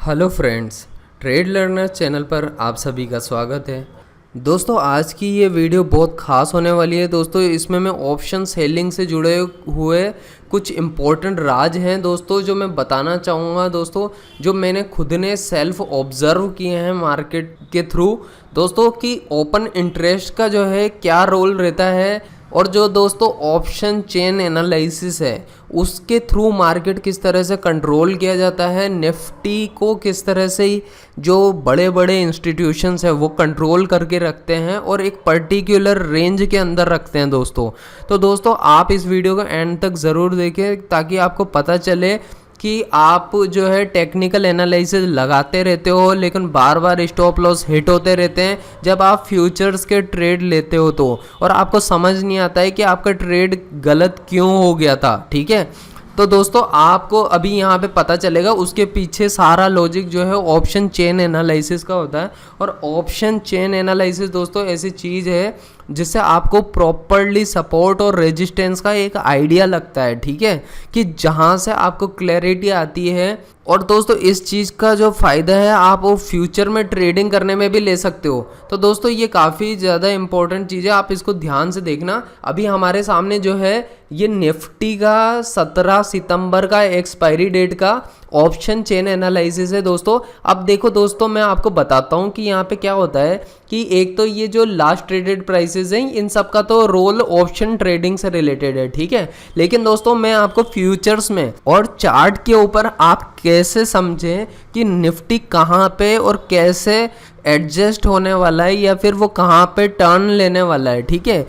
Hello friends, trade learner channel पर आप सभी का स्वागत है। दोस्तों, आज की ये वीडियो बहुत ख़ास होने वाली है। दोस्तों, इसमें मैं ऑप्शन सेलिंग से जुड़े हुए कुछ इम्पोर्टेंट राज हैं दोस्तों, जो मैं बताना चाहूँगा दोस्तों, जो मैंने खुद ने सेल्फ ऑब्ज़र्व किए हैं मार्केट के थ्रू दोस्तों, कि ओपन इंटरेस्ट का जो है क्या रोल रहता है, और जो दोस्तों ऑप्शन चेन एनालिसिस है उसके थ्रू मार्केट किस तरह से कंट्रोल किया जाता है, निफ्टी को किस तरह से जो बड़े बड़े इंस्टीट्यूशंस है वो कंट्रोल करके रखते हैं और एक पर्टिकुलर रेंज के अंदर रखते हैं दोस्तों। तो दोस्तों, आप इस वीडियो को एंड तक ज़रूर देखें ताकि आपको पता चले कि आप जो है टेक्निकल एनालिसिस लगाते रहते हो लेकिन बार बार स्टॉप लॉस हिट होते रहते हैं जब आप फ्यूचर्स के ट्रेड लेते हो तो, और आपको समझ नहीं आता है कि आपका ट्रेड गलत क्यों हो गया था। ठीक है, तो दोस्तों आपको अभी यहाँ पे पता चलेगा, उसके पीछे सारा लॉजिक जो है ऑप्शन चेन एनालिसिस का होता है। और ऑप्शन चेन एनालिसिस दोस्तों ऐसी चीज़ है जिससे आपको प्रॉपरली सपोर्ट और रेजिस्टेंस का एक आइडिया लगता है। ठीक है, कि जहाँ से आपको क्लैरिटी आती है। और दोस्तों, इस चीज़ का जो फ़ायदा है आप वो फ्यूचर में ट्रेडिंग करने में भी ले सकते हो। तो दोस्तों, ये काफ़ी ज़्यादा इंपॉर्टेंट चीज़ है, आप इसको ध्यान से देखना। अभी हमारे सामने जो है ये निफ्टी का 17 सितंबर का एक्सपायरी डेट का ऑप्शन चेन एनालिसिस है दोस्तों। अब देखो दोस्तों, मैं आपको बताता हूँ कि यहाँ पे क्या होता है कि एक तो ये जो लास्ट ट्रेडेड प्राइसेस हैं इन सब का तो रोल ऑप्शन ट्रेडिंग से रिलेटेड है। ठीक है, लेकिन दोस्तों मैं आपको फ्यूचर्स में और चार्ट के ऊपर आप कैसे समझें कि निफ्टी कहाँ पे और कैसे एडजस्ट होने वाला है या फिर वो कहाँ पे टर्न लेने वाला है। ठीक है,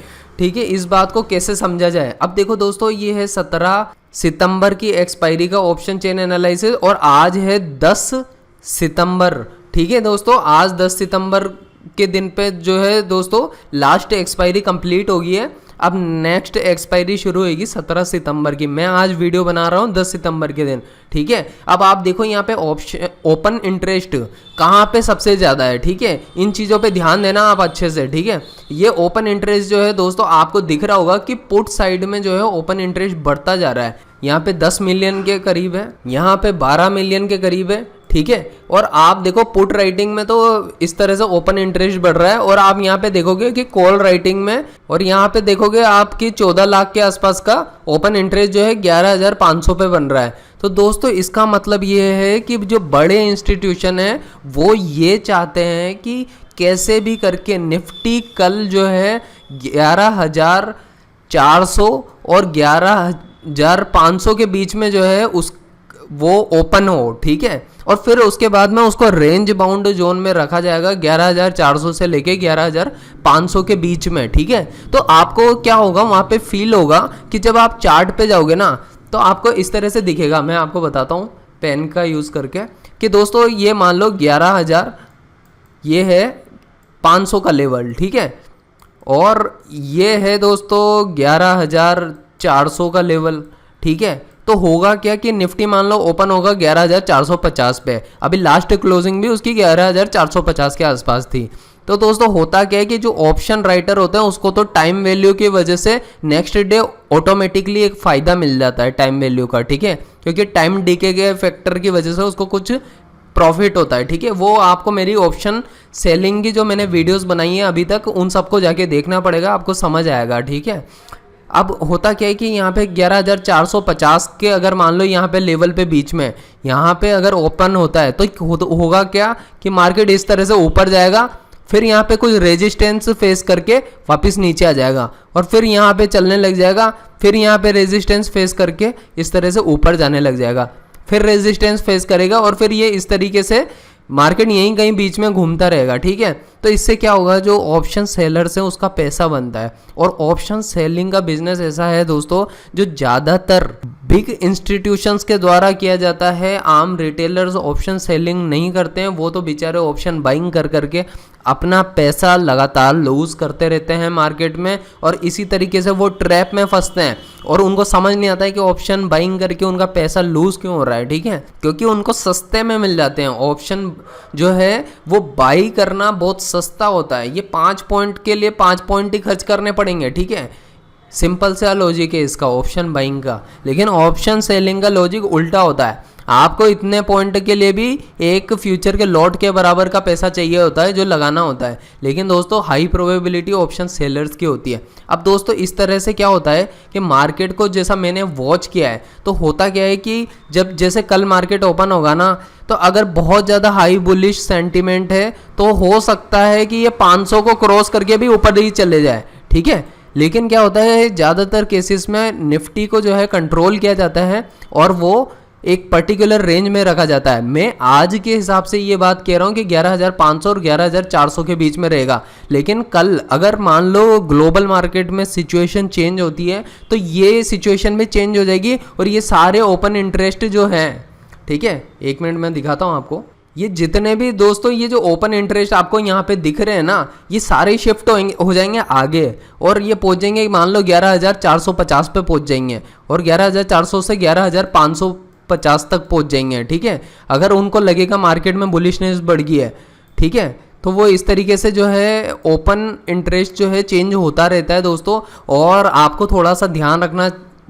इस बात को कैसे समझा जाए। अब देखो दोस्तों, ये है 17 सितंबर की एक्सपायरी का ऑप्शन चेन एनालिसिस और आज है 10 सितंबर। ठीक है दोस्तों, आज 10 सितंबर के दिन पे जो है दोस्तों लास्ट एक्सपायरी कंप्लीट हो गई है। अब नेक्स्ट एक्सपायरी शुरू होगी 17 सितंबर की। मैं आज वीडियो बना रहा हूँ 10 सितंबर के दिन। ठीक है, अब आप देखो यहाँ पे ऑप्शन ओपन इंटरेस्ट कहाँ पे सबसे ज़्यादा है। ठीक है, इन चीज़ों पे ध्यान देना आप अच्छे से। ठीक है, ये ओपन इंटरेस्ट जो है दोस्तों आपको दिख रहा होगा कि पुट साइड में जो है ओपन इंटरेस्ट बढ़ता जा रहा है। यहाँ पे 10 मिलियन के करीब है, यहाँ पे 12 मिलियन के करीब है। ठीक है, और आप देखो पुट राइटिंग में तो इस तरह से ओपन इंटरेस्ट बढ़ रहा है, और आप यहाँ पे देखोगे कि कॉल राइटिंग में और यहाँ पे देखोगे आपकी 14 लाख के आसपास का ओपन इंटरेस्ट जो है 11,500 पे बन रहा है। तो दोस्तों इसका मतलब ये है कि जो बड़े इंस्टीट्यूशन है वो ये चाहते हैं कि कैसे भी करके निफ्टी कल जो है 11,400 और 11,500 के बीच में जो है वो ओपन हो। ठीक है, और फिर उसके बाद में उसको रेंज बाउंड जोन में रखा जाएगा 11,400 से लेके 11,500 के बीच में। ठीक है, तो आपको क्या होगा वहाँ पे फील होगा कि जब आप चार्ट पे जाओगे ना तो आपको इस तरह से दिखेगा। मैं आपको बताता हूँ पेन का यूज़ करके कि दोस्तों ये मान लो 11,000 ये है 500 का लेवल। ठीक है, और ये है दोस्तों 11,400 का लेवल। ठीक है, तो होगा क्या कि निफ्टी मान लो ओपन होगा 11,450 पे, अभी लास्ट क्लोजिंग भी उसकी 11,450 के आसपास थी। तो दोस्तों होता क्या है कि जो ऑप्शन राइटर होते हैं उसको तो टाइम वैल्यू की वजह से नेक्स्ट डे ऑटोमेटिकली एक फ़ायदा मिल जाता है टाइम वैल्यू का। ठीक है, क्योंकि टाइम डीके के फैक्टर की वजह से उसको कुछ प्रॉफिट होता है। ठीक है, वो आपको मेरी ऑप्शन सेलिंग की जो मैंने वीडियोस बनाई है अभी तक उन सबको जाके देखना पड़ेगा, आपको समझ आएगा। ठीक है, अब होता क्या है कि यहाँ पे 11,450 के अगर मान लो यहाँ पे लेवल पे बीच में यहाँ पे अगर ओपन होता है तो होगा क्या कि मार्केट इस तरह से ऊपर जाएगा, फिर यहाँ पे कुछ रेजिस्टेंस फेस करके वापस नीचे आ जाएगा और फिर यहाँ पे चलने लग जाएगा, फिर यहाँ पे रेजिस्टेंस फेस करके इस तरह से ऊपर जाने लग जाएगा, फिर रेजिस्टेंस फेस करेगा और फिर ये इस तरीके से मार्केट यहीं कहीं बीच में घूमता रहेगा। ठीक है, तो इससे क्या होगा, जो ऑप्शन सेलर्स हैं उसका पैसा बनता है। और ऑप्शन सेलिंग का बिजनेस ऐसा है दोस्तों जो ज़्यादातर बिग इंस्टीट्यूशंस के द्वारा किया जाता है। आम रिटेलर्स ऑप्शन सेलिंग नहीं करते हैं, वो तो बेचारे ऑप्शन बाइंग कर करके अपना पैसा लगातार लूज़ करते रहते हैं मार्केट में, और इसी तरीके से वो ट्रैप में फंसते हैं और उनको समझ नहीं आता है कि ऑप्शन बाइंग करके उनका पैसा लूज़ क्यों हो रहा है। ठीक है, क्योंकि उनको सस्ते में मिल जाते हैं। ऑप्शन जो है वो बाई करना बहुत सस्ता होता है। ये 5 पॉइंट के लिए 5 पॉइंट ही खर्च करने पड़ेंगे। ठीक है, सिंपल सा लॉजिक है इसका ऑप्शन बाइंग का। लेकिन ऑप्शन सेलिंग का लॉजिक उल्टा होता है। आपको इतने पॉइंट के लिए भी एक फ्यूचर के लॉट के बराबर का पैसा चाहिए होता है जो लगाना होता है, लेकिन दोस्तों हाई प्रोबेबिलिटी ऑप्शन सेलर्स की होती है। अब दोस्तों इस तरह से क्या होता है कि मार्केट को जैसा मैंने वॉच किया है, तो होता क्या है कि जब जैसे कल मार्केट ओपन होगा ना, तो अगर बहुत ज़्यादा हाई बुलिश सेंटीमेंट है तो हो सकता है कि ये 500 को क्रॉस करके भी ऊपर ही चले जाए, ठीक है। लेकिन क्या होता है, ज़्यादातर केसेस में निफ्टी को जो है कंट्रोल किया जाता है और वो एक पर्टिकुलर रेंज में रखा जाता है। मैं आज के हिसाब से ये बात कह रहा हूँ कि 11,500 और 11,400 के बीच में रहेगा, लेकिन कल अगर मान लो ग्लोबल मार्केट में सिचुएशन चेंज होती है तो ये सिचुएशन भी चेंज हो जाएगी और ये सारे ओपन इंटरेस्ट जो हैं, ठीक है, एक मिनट में दिखाता हूँ आपको। ये जितने भी दोस्तों ये जो ओपन इंटरेस्ट आपको यहाँ पे दिख रहे हैं ना, ये सारे शिफ्ट हो जाएंगे आगे और ये पहुँच जाएंगे मान लो 11,450 पे पहुँच जाएंगे और 11,400 से 11,550 तक पहुँच जाएंगे, ठीक है। अगर उनको लगेगा मार्केट में बुलिशनेस बढ़ गई है, ठीक है, तो वो इस तरीके से जो है ओपन इंटरेस्ट जो है चेंज होता रहता है दोस्तों। और आपको थोड़ा सा ध्यान रखना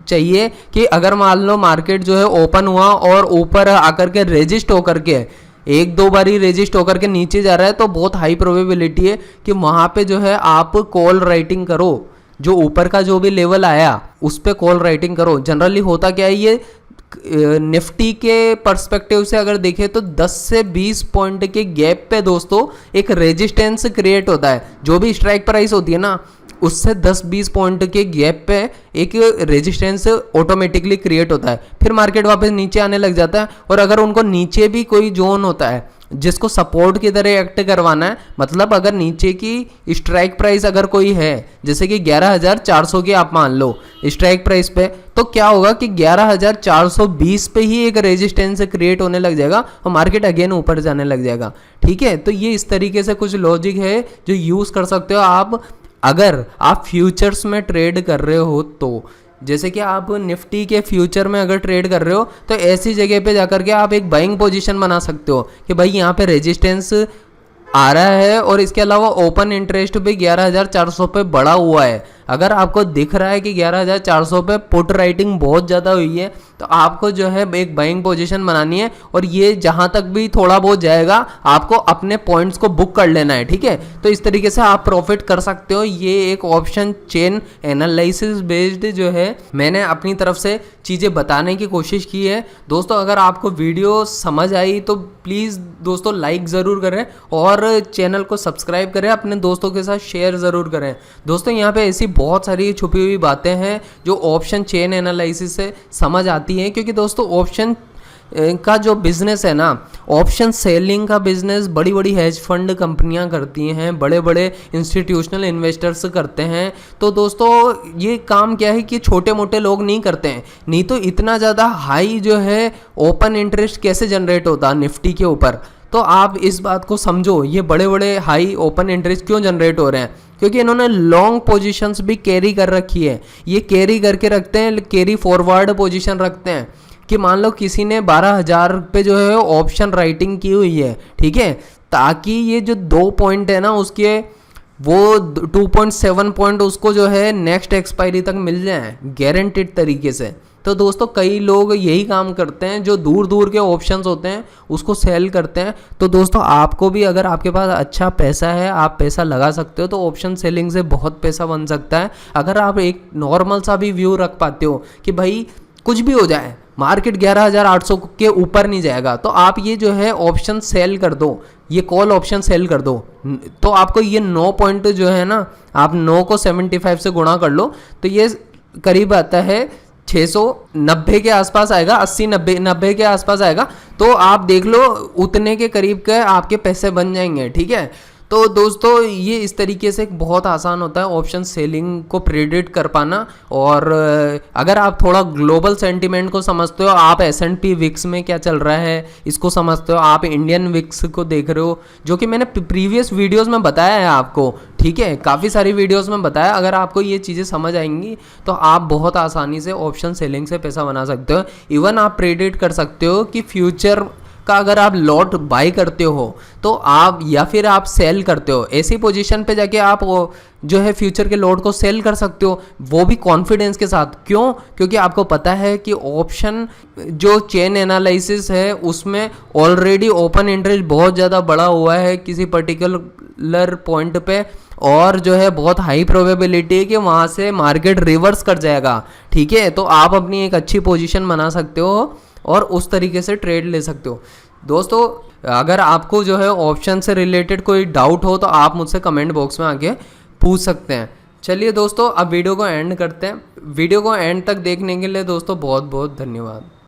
चाहिए कि अगर मान लो मार्केट जो है ओपन हुआ और ऊपर आकर के रेजिस्ट होकर के एक दो बारी रेजिस्ट होकर के नीचे जा रहा है, तो बहुत हाई प्रोबेबिलिटी है कि वहाँ पे जो है आप कॉल राइटिंग करो, जो ऊपर का जो भी लेवल आया उस पर कॉल राइटिंग करो। जनरली होता क्या है, ये निफ्टी के पर्सपेक्टिव से अगर देखें तो 10 से 20 पॉइंट के गैप पे दोस्तों एक रेजिस्टेंस क्रिएट होता है। जो भी स्ट्राइक प्राइस होती है ना, उससे 10-20 पॉइंट के गैप पे एक रेजिस्टेंस ऑटोमेटिकली क्रिएट होता है, फिर मार्केट वापस नीचे आने लग जाता है। और अगर उनको नीचे भी कोई जोन होता है जिसको सपोर्ट की तरह एक्ट करवाना है, मतलब अगर नीचे की स्ट्राइक प्राइस अगर कोई है जैसे कि 11,400 की आप मान लो स्ट्राइक प्राइस पे, तो क्या होगा कि 11,420 पे ही एक रेजिस्टेंस क्रिएट होने लग जाएगा और मार्केट अगेन ऊपर जाने लग जाएगा, ठीक है। तो ये इस तरीके से कुछ लॉजिक है जो यूज़ कर सकते हो आप अगर आप फ्यूचर्स में ट्रेड कर रहे हो। तो जैसे कि आप निफ्टी के फ्यूचर में अगर ट्रेड कर रहे हो तो ऐसी जगह पे जाकर के आप एक बाइंग पोजीशन बना सकते हो कि भाई यहाँ पे रेजिस्टेंस आ रहा है और इसके अलावा ओपन इंटरेस्ट भी 11,400 पे बढ़ा हुआ है। अगर आपको दिख रहा है कि 11,400 पे पुट राइटिंग बहुत ज़्यादा हुई है, तो आपको जो है एक बाइंग पोजीशन बनानी है और ये जहाँ तक भी थोड़ा बहुत जाएगा आपको अपने पॉइंट्स को बुक कर लेना है, ठीक है। तो इस तरीके से आप प्रॉफिट कर सकते हो। ये एक ऑप्शन चेन एनालिसिस बेस्ड जो है मैंने अपनी तरफ से चीज़ें बताने की कोशिश की है दोस्तों। अगर आपको वीडियो समझ आई तो प्लीज़ दोस्तों लाइक ज़रूर करें और चैनल को सब्सक्राइब करें, अपने दोस्तों के साथ शेयर ज़रूर करें। दोस्तों यहाँ पे ऐसी बहुत सारी छुपी हुई बातें हैं जो ऑप्शन चेन एनालिसिस से समझ आती हैं, क्योंकि दोस्तों ऑप्शन का जो बिज़नेस है ना, ऑप्शन सेलिंग का बिज़नेस बड़ी बड़ी हेज फंड कंपनियां करती हैं, बड़े बड़े इंस्टीट्यूशनल इन्वेस्टर्स करते हैं। तो दोस्तों ये काम क्या है कि छोटे मोटे लोग नहीं करते हैं, नहीं तो इतना ज़्यादा हाई जो है ओपन इंटरेस्ट कैसे जनरेट होता निफ्टी के ऊपर। तो आप इस बात को समझो, ये बड़े बड़े हाई ओपन इंटरेस्ट क्यों जनरेट हो रहे हैं, क्योंकि इन्होंने लॉन्ग पोजीशंस भी कैरी कर रखी है। ये कैरी करके रखते हैं, कैरी फॉरवर्ड पोजीशन रखते हैं कि मान लो किसी ने 12,000 पे जो है ऑप्शन राइटिंग की हुई है, ठीक है, ताकि ये जो 2 पॉइंट है ना उसके वो 2.7 पॉइंट उसको जो है नेक्स्ट एक्सपायरी तक मिल जाए गारंटेड तरीके से। तो दोस्तों कई लोग यही काम करते हैं, जो दूर दूर के ऑप्शंस होते हैं उसको सेल करते हैं। तो दोस्तों आपको भी अगर आपके पास अच्छा पैसा है, आप पैसा लगा सकते हो, तो ऑप्शन सेलिंग से बहुत पैसा बन सकता है। अगर आप एक नॉर्मल सा भी व्यू रख पाते हो कि भाई कुछ भी हो जाए, मार्केट 11,800 के ऊपर नहीं जाएगा, तो आप ये जो है ऑप्शन सेल कर दो, ये कॉल ऑप्शन सेल कर दो, तो आपको ये 9 पॉइंट जो है ना, आप 9 को 75 से गुणा कर लो तो ये करीब आता है 690 के आसपास आएगा, 80-90 के आसपास आएगा। तो आप देख लो उतने के करीब के आपके पैसे बन जाएंगे, ठीक है। तो दोस्तों ये इस तरीके से बहुत आसान होता है ऑप्शन सेलिंग को प्रेडिक्ट कर पाना। और अगर आप थोड़ा ग्लोबल सेंटीमेंट को समझते हो, आप S&P विक्स में क्या चल रहा है इसको समझते हो, आप इंडियन विक्स को देख रहे हो, जो कि मैंने प्रीवियस वीडियोस में बताया है आपको, ठीक है, काफ़ी सारी वीडियोस में बताया। अगर आपको ये चीज़ें समझ आएंगी तो आप बहुत आसानी से ऑप्शन सेलिंग से पैसा बना सकते हो। इवन आप प्रेडिक्ट कर सकते हो कि फ्यूचर का अगर आप लॉट बाई करते हो तो आप, या फिर आप सेल करते हो, ऐसी पोजीशन पे जाके आप जो है फ्यूचर के लॉट को सेल कर सकते हो, वो भी कॉन्फिडेंस के साथ। क्यों? क्योंकि आपको पता है कि ऑप्शन जो चेन एनालिसिस है उसमें ऑलरेडी ओपन इंटरेस्ट बहुत ज़्यादा बढ़ा हुआ है किसी पर्टिकुलर पॉइंट पे, और जो है बहुत हाई प्रोबेबिलिटी है कि वहाँ से मार्केट रिवर्स कर जाएगा। ठीक है, तो आप अपनी एक अच्छी पोजीशन बना सकते हो और उस तरीके से ट्रेड ले सकते हो। दोस्तों, अगर आपको जो है ऑप्शन से रिलेटेड कोई डाउट हो तो आप मुझसे कमेंट बॉक्स में आके पूछ सकते हैं। चलिए दोस्तों, अब वीडियो को एंड करते हैं। वीडियो को एंड तक देखने के लिए दोस्तों बहुत बहुत धन्यवाद।